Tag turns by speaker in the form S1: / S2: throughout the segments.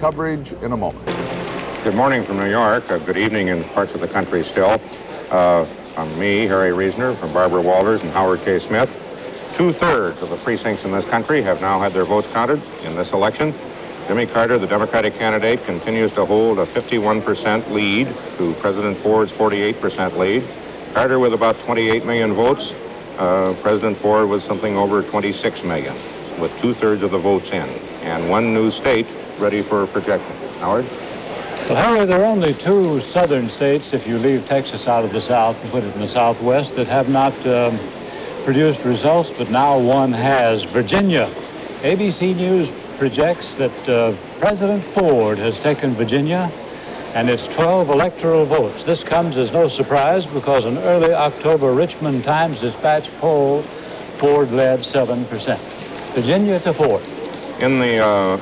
S1: Coverage in a moment.
S2: Good morning from New York. Good evening in parts of the country still. From me, Harry Reasoner, from Barbara Walters and Howard K. Smith. 2/3 of the precincts in this country have now had their votes counted in this election. Jimmy Carter, the Democratic candidate, continues to hold a 51% lead to President Ford's 48% lead. Carter with about 28 million votes. President Ford with something over 26 million, with 2/3 of the votes in. And one new state ready for projection. Howard?
S3: Well, Harry, there are only two southern states, if you leave Texas out of the South and put it in the Southwest, that have not produced results, but now one has. Virginia. ABC News projects that President Ford has taken Virginia, and it's 12 electoral votes. This comes as no surprise because an early October Richmond Times-Dispatch poll, Ford led 7%. Virginia to Ford.
S2: In the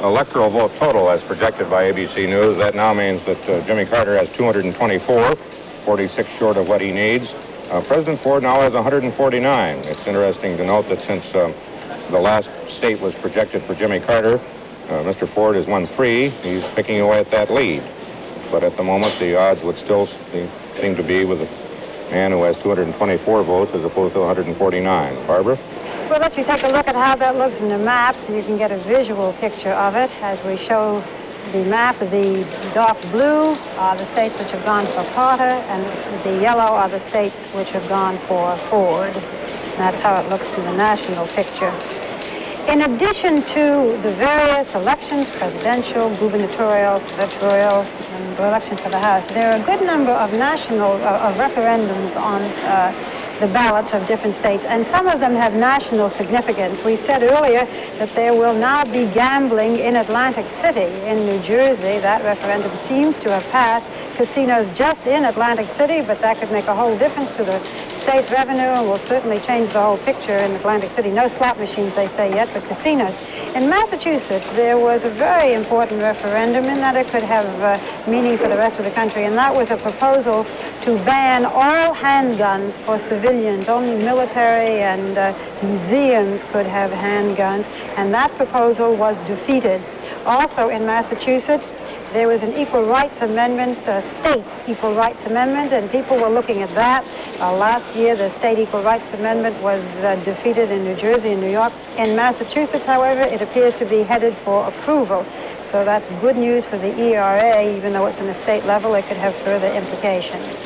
S2: electoral vote total, as projected by ABC News, that now means that Jimmy Carter has 224, 46 short of what he needs. President Ford now has 149. It's interesting to note that since the last state was projected for Jimmy Carter, Mr. Ford has won 3. He's picking away at that lead. But at the moment, the odds would still seem to be with a man who has 224 votes as opposed to 149. Barbara?
S4: We'll let you take a look at how that looks in the map so you can get a visual picture of it as we show the map. The dark blue are the states which have gone for Carter, and the yellow are the states which have gone for Ford. That's how it looks in the national picture. In addition to the various elections, presidential, gubernatorial, senatorial, and the election for the House, there are a good number of national referendums on the ballots of different states, and some of them have national significance. We said earlier that there will now be gambling in Atlantic City in New Jersey. That referendum seems to have passed. Casinos just in Atlantic City, but that could make a whole difference to the state's revenue and will certainly change the whole picture in Atlantic City. No slot machines, they say yet, but casinos. In Massachusetts, there was a very important referendum in that it could have meaning for the rest of the country, and that was a proposal to ban all handguns for civilians. Only military and museums could have handguns, and that proposal was defeated. Also in Massachusetts, there was an equal rights amendment, a state equal rights amendment, and people were looking at that. Last year, the state equal rights amendment was defeated in New Jersey and New York. In Massachusetts, however, it appears to be headed for approval. So that's good news for the ERA, even though it's in the state level, it could have further implications.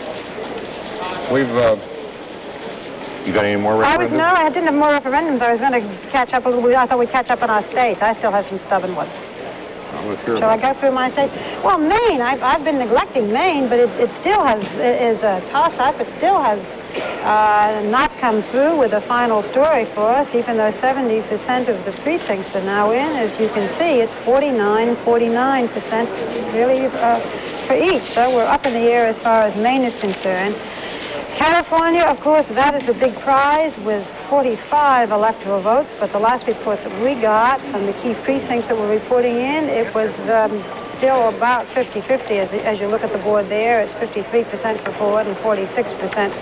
S2: You got any more referendums?
S4: No, I didn't have more referendums. I was going to catch up a little bit. I thought we'd catch up on our states. I still have some stubborn ones. Shall I go through my states? Well, Maine, I've been neglecting Maine, but it still is a toss-up. It still has not come through with a final story for us, even though 70% of the precincts are now in. As you can see, it's 49% really for each. So we're up in the air as far as Maine is concerned. California, of course, that is the big prize with 45 electoral votes, but the last report that we got from the key precincts that were reporting in, it was still about 50-50 as you look at the board there. It's 53% for Ford and 46%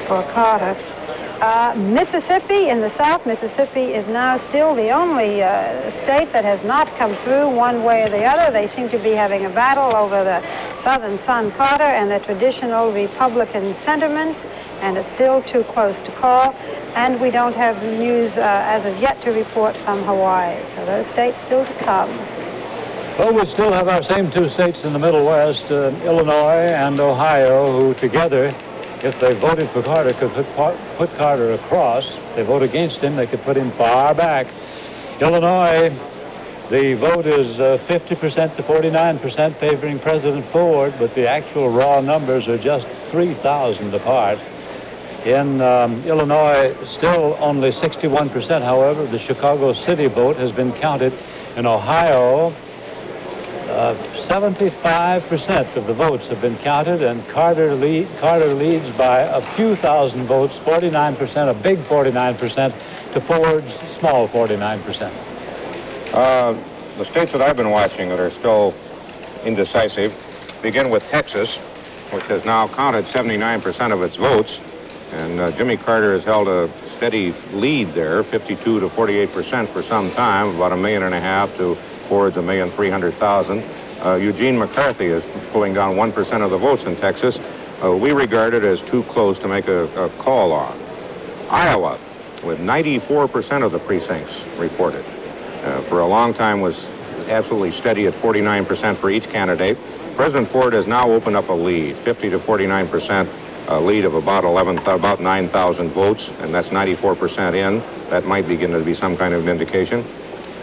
S4: for Carter. Mississippi, in the South, Mississippi is now still the only state that has not come through one way or the other. They seem to be having a battle over the Southern son Carter and the traditional Republican sentiments, and it's still too close to call. And we don't have news as of yet to report from Hawaii. So those states still to come.
S3: Well, we still have our same two states in the Middle West, Illinois and Ohio, who together, if they voted for Carter, could put Carter across. If they vote against him, they could put him far back. Illinois, the vote is 50% to 49% favoring President Ford, but the actual raw numbers are just 3,000 apart. In Illinois, still only 61%, however, the Chicago City vote has been counted. In Ohio, 75% of the votes have been counted, and Carter leads by a few thousand votes, 49%, a big 49%, to Ford's small 49%.
S2: The states that I've been watching that are still indecisive begin with Texas, which has now counted 79% of its votes, and Jimmy Carter has held a steady lead there, 52 to 48% for some time, about 1.5 million to Ford's 1,300,000. Eugene McCarthy is pulling down 1% of the votes in Texas. We regard it as too close to make a call on. Iowa, with 94% of the precincts reported, for a long time was absolutely steady at 49% for each candidate. President Ford has now opened up a lead, 50 to 49%, lead of about 9,000 votes, and that's 94% in. That might begin to be some kind of an indication.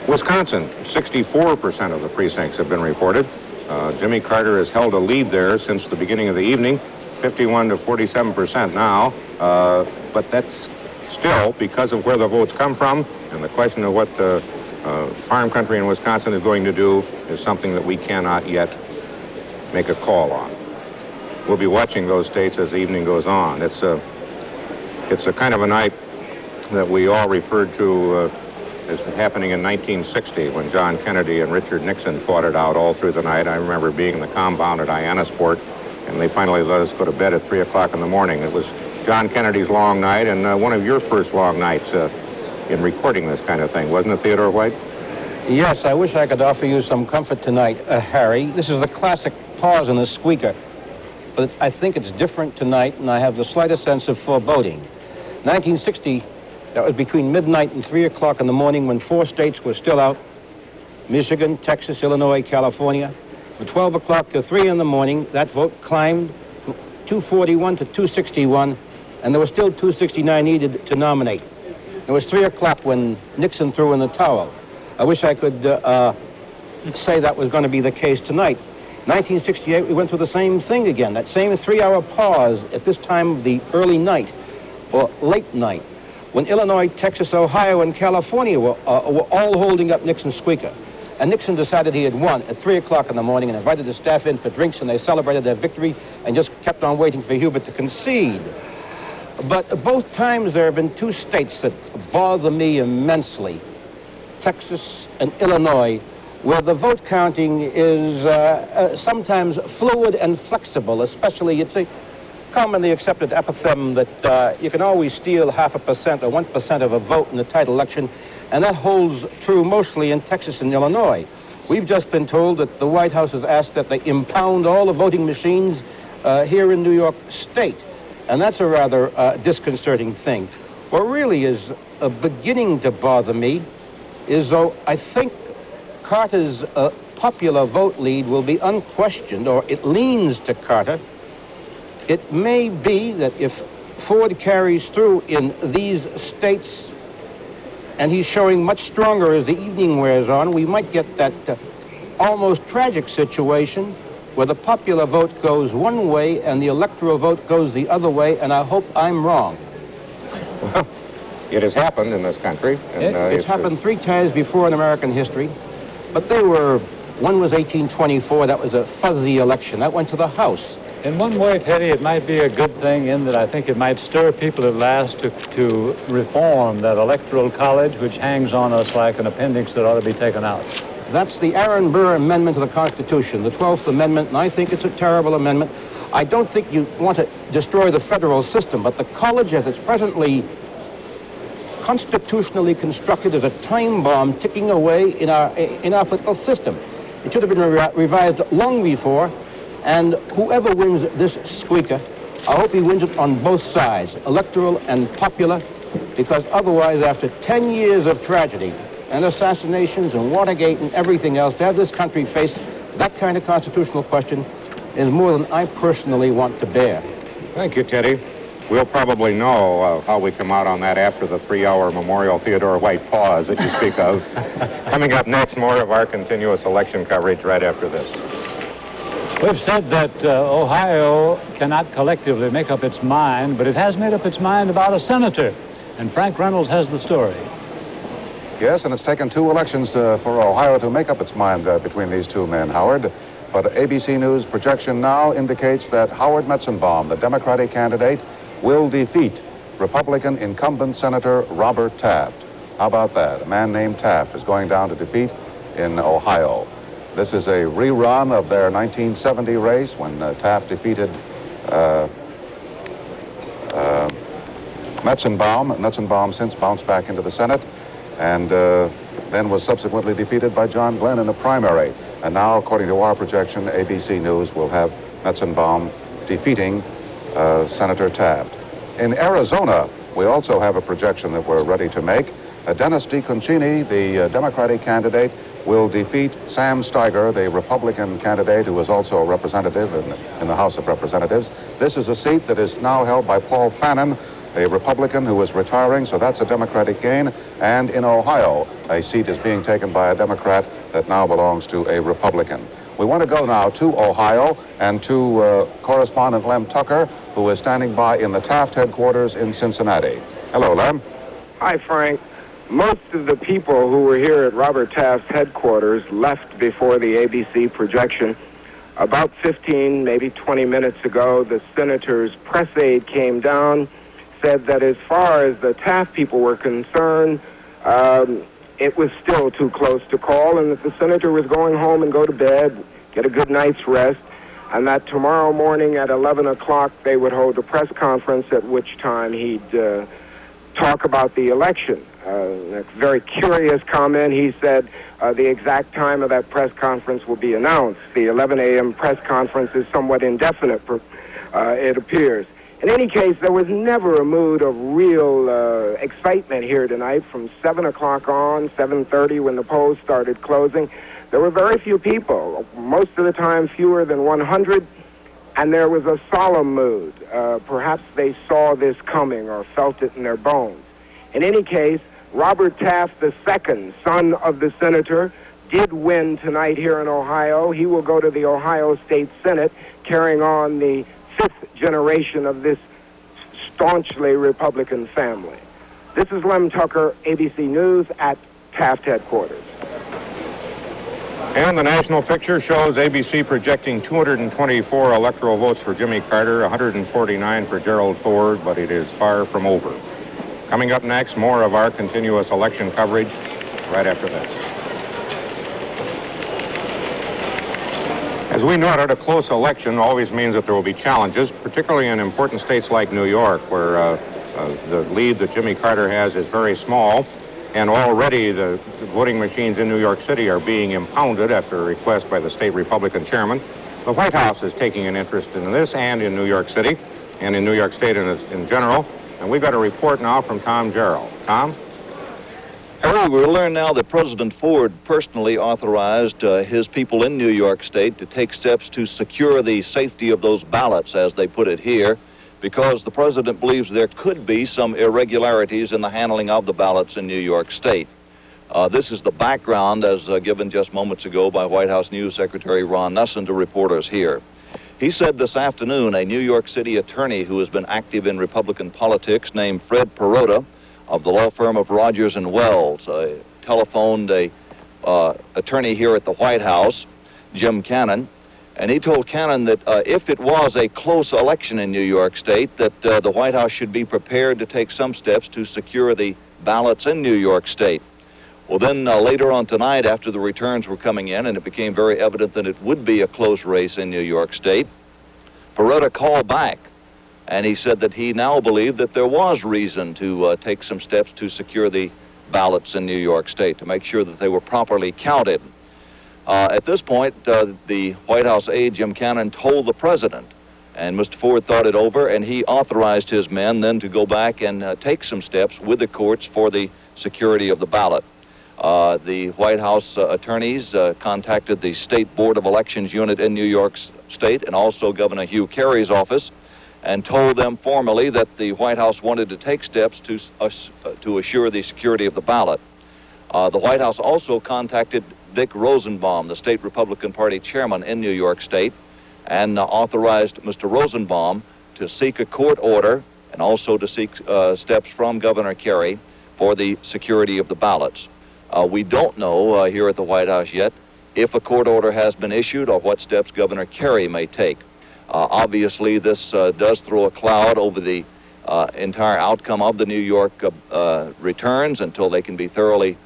S2: Wisconsin, 64% of the precincts have been reported. Jimmy Carter has held a lead there since the beginning of the evening, 51 to 47% now, but that's still, because of where the votes come from, and the question of what farm country in Wisconsin is going to do is something that we cannot yet make a call on. We'll be watching those states as the evening goes on. It's a kind of a night that we all referred to as happening in 1960 when John Kennedy and Richard Nixon fought it out all through the night. I remember being in the compound at Ianasport, and they finally let us go to bed at 3 o'clock in the morning. It was John Kennedy's long night and one of your first long nights in recording this kind of thing, wasn't it, Theodore White?
S1: Yes, I wish I could offer you some comfort tonight, Harry. This is the classic pause and the squeaker. But I think it's different tonight, and I have the slightest sense of foreboding. 1960, that was between midnight and 3 o'clock in the morning when 4 states were still out: Michigan, Texas, Illinois, California. From 12 o'clock to 3 in the morning, that vote climbed from 241 to 261, and there was still 269 needed to nominate. It was 3 o'clock when Nixon threw in the towel. I wish I could say that was going to be the case tonight. 1968, we went through the same thing again, that same 3-hour pause at this time of the early night, or late night, when Illinois, Texas, Ohio, and California were all holding up Nixon's squeaker. And Nixon decided he had won at 3 o'clock in the morning and invited the staff in for drinks, and they celebrated their victory and just kept on waiting for Hubert to concede. But both times there have been 2 states that bother me immensely, Texas and Illinois, where the vote counting is sometimes fluid and flexible, especially it's a commonly accepted epithem that you can always steal 0.5% or 1% of a vote in a tight election, and that holds true mostly in Texas and Illinois. We've just been told that the White House has asked that they impound all the voting machines here in New York State, and that's a rather disconcerting thing. What really is beginning to bother me is, though I think Carter's popular vote lead will be unquestioned, or it leans to Carter, it may be that if Ford carries through in these states and he's showing much stronger as the evening wears on, we might get that almost tragic situation where the popular vote goes one way and the electoral vote goes the other way, and I hope I'm wrong.
S2: Well, it has happened in this country. And,
S1: it's happened 3 times before in American history, but one was 1824, that was a fuzzy election. That went to the House.
S3: In one way, Teddy, it might be a good thing in that I think it might stir people at last to reform that electoral college, which hangs on us like an appendix that ought to be taken out.
S1: That's the Aaron Burr Amendment to the Constitution, the 12th Amendment, and I think it's a terrible amendment. I don't think you want to destroy the federal system, but the college as it's presently constitutionally constructed is a time bomb ticking away in our political system. It should have been revised long before, and whoever wins this squeaker, I hope he wins it on both sides, electoral and popular, because otherwise, after 10 years of tragedy and assassinations and Watergate and everything else, to have this country face that kind of constitutional question is more than I personally want to bear.
S2: Thank you, Teddy. We'll probably know how we come out on that after the 3-hour Memorial Theodore White pause that you speak of. Coming up next, more of our continuous election coverage right after this.
S3: We've said that Ohio cannot collectively make up its mind, but it has made up its mind about a senator, and Frank Reynolds has the story.
S5: Yes, and it's taken 2 elections for Ohio to make up its mind between these 2 men, Howard. But ABC News projection now indicates that Howard Metzenbaum, the Democratic candidate, will defeat Republican incumbent Senator Robert Taft. How about that? A man named Taft is going down to defeat in Ohio. This is a rerun of their 1970 race when Taft defeated Metzenbaum. Metzenbaum since bounced back into the Senate. and then was subsequently defeated by John Glenn in the primary. And now, according to our projection, ABC News will have Metzenbaum defeating Senator Taft. In Arizona, we also have a projection that we're ready to make. Dennis DeConcini, the Democratic candidate, will defeat Sam Steiger, the Republican candidate who is also a representative in the House of Representatives. This is a seat that is now held by Paul Fannin, a Republican who is retiring, so that's a Democratic gain. And in Ohio, a seat is being taken by a Democrat that now belongs to a Republican. We want to go now to Ohio and to correspondent Lem Tucker, who is standing by in the Taft headquarters in Cincinnati. Hello, Lem.
S6: Hi, Frank. Most of the people who were here at Robert Taft's headquarters left before the ABC projection. About 15, maybe 20 minutes ago, the senator's press aide came down, said that as far as the Taft people were concerned, it was still too close to call, and that the senator was going home and go to bed, get a good night's rest, and that tomorrow morning at 11 o'clock they would hold a press conference, at which time he'd talk about the election. A very curious comment. He said the exact time of that press conference will be announced. The 11 a.m. press conference is somewhat indefinite, it appears. In any case, there was never a mood of real excitement here tonight. From 7 o'clock on, 7:30, when the polls started closing, there were very few people, most of the time fewer than 100, and there was a solemn mood. Perhaps they saw this coming or felt it in their bones. In any case, Robert Taft II, son of the senator, did win tonight here in Ohio. He will go to the Ohio State Senate, carrying on the fifth generation of this staunchly Republican family. This is Lem Tucker, ABC News at Taft headquarters.
S2: And the national picture shows ABC projecting 224 electoral votes for Jimmy Carter, 149 for Gerald Ford, but it is far from over. Coming up next, more of our continuous election coverage right after this. As we noted, a close election always means that there will be challenges, particularly in important states like New York, where the lead that Jimmy Carter has is very small, and already the voting machines in New York City are being impounded after a request by the state Republican chairman. The White House is taking an interest in this and in New York City and in New York State in general. And we've got a report now from Tom Jarrell. Tom?
S7: Harry, we learn now that President Ford personally authorized his people in New York State to take steps to secure the safety of those ballots, as they put it here, because the president believes there could be some irregularities in the handling of the ballots in New York State. This is the background, as given just moments ago by White House News Secretary Ron Nessen to reporters here. He said this afternoon a New York City attorney who has been active in Republican politics named Fred Perota of the law firm of Rogers and Wells telephoned a attorney here at the White House, Jim Cannon, and he told Cannon that if it was a close election in New York State, that the White House should be prepared to take some steps to secure the ballots in New York State. Well, then later on tonight, after the returns were coming in and it became very evident that it would be a close race in New York State, Perota called back, and he said that he now believed that there was reason to take some steps to secure the ballots in New York State, to make sure that they were properly counted. At this point, the White House aide, Jim Cannon, told the president, and Mr. Ford thought it over, and he authorized his men then to go back and take some steps with the courts for the security of the ballot. The White House attorneys contacted the State Board of Elections unit in New York State and also Governor Hugh Carey's office and told them formally that the White House wanted to take steps to assure the security of the ballot. The White House also contacted Dick Rosenbaum, the state Republican Party chairman in New York State, and authorized Mr. Rosenbaum to seek a court order and also to seek steps from Governor Carey for the security of the ballots. We don't know here at the White House yet if a court order has been issued or what steps Governor Carey may take. Obviously, this does throw a cloud over the entire outcome of the New York returns until they can be thoroughly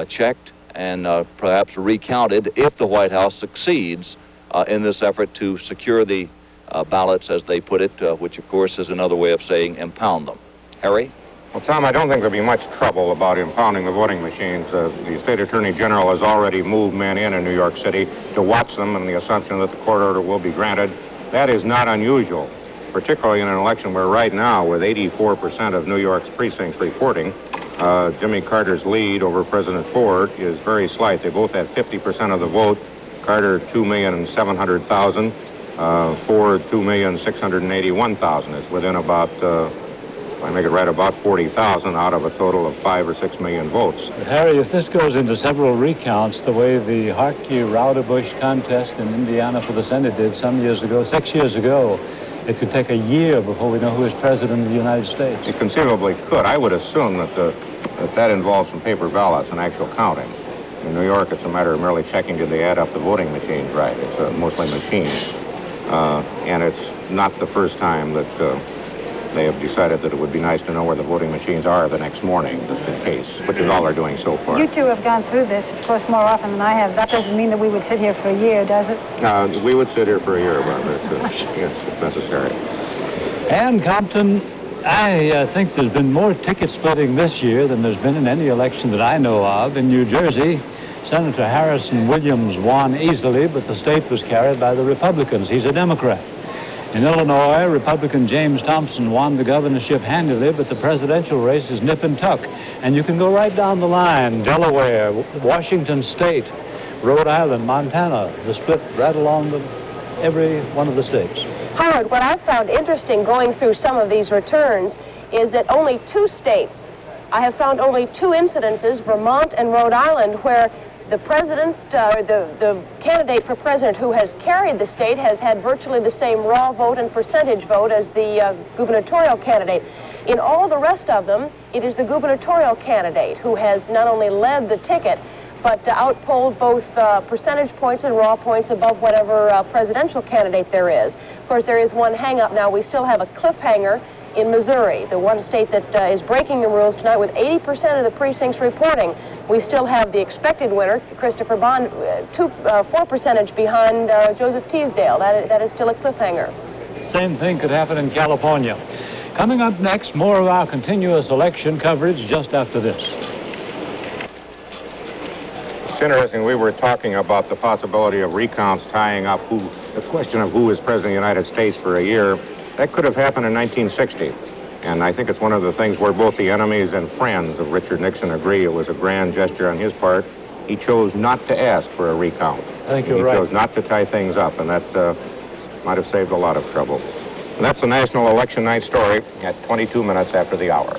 S7: checked and perhaps recounted if the White House succeeds in this effort to secure the ballots, as they put it, which of course is another way of saying impound them. Harry?
S2: Well, Tom, I don't think there'll be much trouble about impounding the voting machines. The state attorney general has already moved men in New York City to watch them in the assumption that the court order will be granted. That is not unusual, particularly in an election where right now, with 84% of New York's precincts reporting, Jimmy Carter's lead over President Ford is very slight. They both have 50% of the vote. Carter, 2,700,000. Ford, 2,681,000. It's within about, if I make it right, about 40,000 out of a total of 5 or 6 million votes.
S3: But Harry, if this goes into several recounts, the way the Hartke-Rauderbush contest in Indiana for the Senate did some years ago, 6 years ago, it could take a year before we know who is president of the United States.
S2: It conceivably could. I would assume that involves some paper ballots and actual counting. In New York, it's a matter of merely checking did they add up the voting machines right. It's mostly machines. And it's not the first time that they have decided that it would be nice to know where the voting machines are the next morning, just in case, which is all they're doing so far.
S4: You two have gone through this, of course, more often than I have. That doesn't mean that we would sit here for a year, does it?
S2: We would sit here for a year, Barbara, if necessary.
S3: And Compton, I think there's been more ticket splitting this year than there's been in any election that I know of. In New Jersey, Senator Harrison Williams won easily, but the state was carried by the Republicans. He's a Democrat. In Illinois, Republican James Thompson won the governorship handily, but the presidential race is nip and tuck. And you can go right down the line: Delaware, Washington State, Rhode Island, Montana. The split right along every one of the states.
S8: Howard, what I've found interesting going through some of these returns is that only 2 states, I have found only 2 incidences, Vermont and Rhode Island, where the president, the candidate for president who has carried the state has had virtually the same raw vote and percentage vote as the gubernatorial candidate. In all the rest of them, it is the gubernatorial candidate who has not only led the ticket, but outpolled both percentage points and raw points above whatever presidential candidate there is. Of course, there is one hang-up now. We still have a cliffhanger in Missouri, the one state that is breaking the rules tonight with 80% of the precincts reporting. We still have the expected winner, Christopher Bond, 4 percentage behind Joseph Teasdale. That is still a cliffhanger.
S3: Same thing could happen in California. Coming up next, more of our continuous election coverage just after this.
S2: It's interesting, we were talking about the possibility of recounts tying up the question of who is president of the United States for a year. That could have happened in 1960. And I think it's one of the things where both the enemies and friends of Richard Nixon agree it was a grand gesture on his part. He chose not to ask for a recount.
S3: I think you're right.
S2: He chose not to tie things up, and that might have saved a lot of trouble. And that's the National Election Night Story at 22 minutes after the hour.